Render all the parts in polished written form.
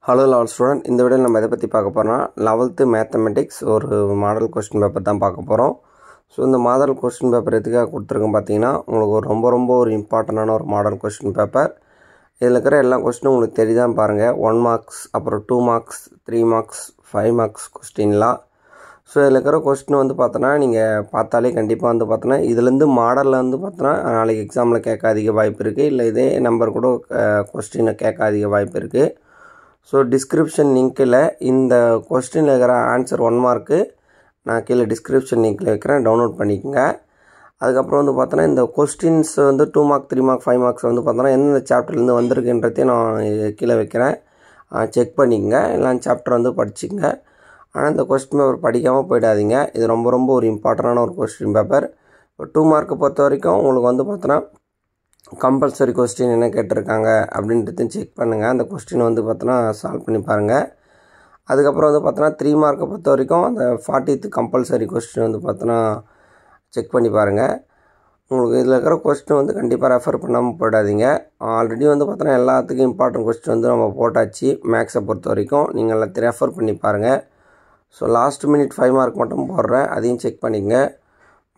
Hello level student, இந்த வீடியோவில் நம்ம எதை பற்றி பார்க்க போகிறோம்னா 11th மேத்தமெட்டிக்ஸ் ஒரு மாடல் கொஸ்டின் பேப்பர் தான் பார்க்க போகிறோம். ஸோ இந்த மாடல் கொஸ்டின் பேப்பர் எதுக்காக கொடுத்துருக்கோம் பார்த்தீங்கன்னா, உங்களுக்கு ஒரு இம்பார்ட்டண்டான ஒரு மாடல் கொஸ்டின் பேப்பர். இதில் இருக்கிற எல்லா கொஸ்டினும் உங்களுக்கு தெரியுதான் பாருங்கள். 1 மார்க்ஸ், அப்புறம் 2 மார்க்ஸ், 3 மார்க்ஸ், 5 மார்க்ஸ் கொஸ்டின்லாம். ஸோ இதில் இருக்கிற கொஸ்டின் வந்து பார்த்தோன்னா நீங்கள் பார்த்தாலே கண்டிப்பாக வந்து பார்த்தோன்னா இதுலேருந்து மாடலில் வந்து பார்த்தோன்னா நாளைக்கு எக்ஸாமில் கேட்க அதிக வாய்ப்பு இருக்குது, இல்லை இதே நம்பர் கூட கொஸ்டினை கேட்க அதிக வாய்ப்பு இருக்குது. ஸோ டிஸ்கிரிப்ஷன் லிங்க்கில் இந்த கொஸ்டினில் இருக்கிற ஆன்சர் 1 மார்க்கு நான் கீழே டிஸ்கிரிப்ஷன் லிங்க்கில் வைக்கிறேன், டவுன்லோட் பண்ணிக்கோங்க. அதுக்கப்புறம் வந்து பார்த்தோன்னா இந்த கொஸ்டின்ஸ் வந்து 2 மார்க், 3 மார்க், 5 மார்க்ஸ் வந்து பார்த்தோன்னா எந்தெந்த சாப்டர்லேருந்து வந்திருக்குன்றதையும் நான் கீழே வைக்கிறேன், செக் பண்ணிக்கங்க. எல்லாம் சாப்டர் வந்து படிச்சுங்க. ஆனால் இந்த கொஸ்டின் பேப்பர் படிக்காமல் போயிடாதீங்க. இது ரொம்ப ஒரு இம்பார்ட்டண்டான ஒரு கொஸ்டின் பேப்பர். இப்போ 2 மார்க்கை பொறுத்த வரைக்கும் உங்களுக்கு வந்து பார்த்தோன்னா கம்பல்சரி கொஸ்டின் என்ன கேட்டிருக்காங்க அப்படின்றதையும் செக் பண்ணுங்கள். அந்த கொஸ்டின் வந்து பார்த்தோன்னா சால்வ் பண்ணி பாருங்கள். அதுக்கப்புறம் வந்து பார்த்தோன்னா 3 மார்க்கை பொறுத்த வரைக்கும் அந்த 40th கம்பல்சரி கொஸ்டின் வந்து பார்த்தோன்னா செக் பண்ணி பாருங்கள். உங்களுக்கு இதில் இருக்கிற கொஸ்டின் வந்து கண்டிப்பாக ரெஃபர் பண்ணாமல் போயிடாதீங்க. ஆல்ரெடி வந்து பார்த்தோன்னா எல்லாத்துக்கும் இம்பார்ட்டன்ட் கொஸ்டின் வந்து நம்ம போட்டாச்சு. மேக்ஸை பொறுத்த வரைக்கும் நீங்கள் எல்லாத்தையும் ரெஃபர் பண்ணி பாருங்கள். ஸோ லாஸ்ட் மினிட் 5 மார்க் மட்டும் போடுறேன், அதையும் செக் பண்ணிங்க.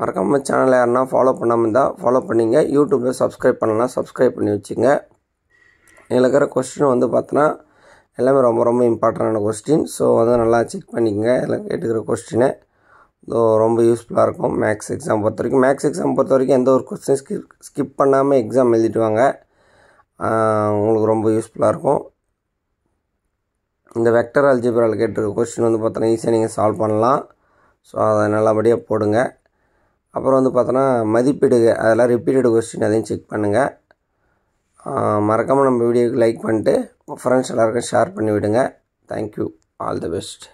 மறக்காமல் சேனலை யாருன்னா ஃபாலோ பண்ணாமல் இருந்தால் ஃபாலோ பண்ணிங்க. யூடியூப்பில் சப்ஸ்கிரைப் பண்ணலாம், சப்ஸ்கிரைப் பண்ணி வச்சுங்க. இதில் இருக்கிற கொஸ்டின் வந்து பார்த்தோன்னா எல்லாமே ரொம்ப இம்பார்ட்டண்டான கொஸ்டின். ஸோ வந்து நல்லா செக் பண்ணிக்கங்க. இதில் கேட்டுக்கிற கொஸ்டினை ரொம்ப யூஸ்ஃபுல்லாக இருக்கும் மேக்ஸ் எக்ஸாம் பொறுத்த வரைக்கும். மேக்ஸ் எக்ஸாம் பொறுத்த வரைக்கும் எந்த ஒரு கொஸ்டின் ஸ்கிப் பண்ணாமல் எக்ஸாம் எழுதிட்டு வாங்க, உங்களுக்கு ரொம்ப யூஸ்ஃபுல்லாக இருக்கும். இந்த வெக்டர் அல்ஜிப்ராவில் கேட்டிருக்க கொஸ்டின் வந்து பார்த்தோன்னா ஈஸியாக நீங்கள் சால்வ் பண்ணலாம். ஸோ அதை நல்லபடியாக போடுங்க. அப்புறம் வந்து பார்த்தோன்னா மதிப்பீடு, அதெல்லாம் ரிப்பீட்டட் கொஸ்டின், அதையும் செக் பண்ணுங்கள். மறக்காமல் நம்ம வீடியோக்கு லைக் பண்ணிட்டு உங்கள் ஃப்ரெண்ட்ஸ் எல்லாருக்கும் ஷேர் பண்ணி விடுங்க. Thank you, all the best.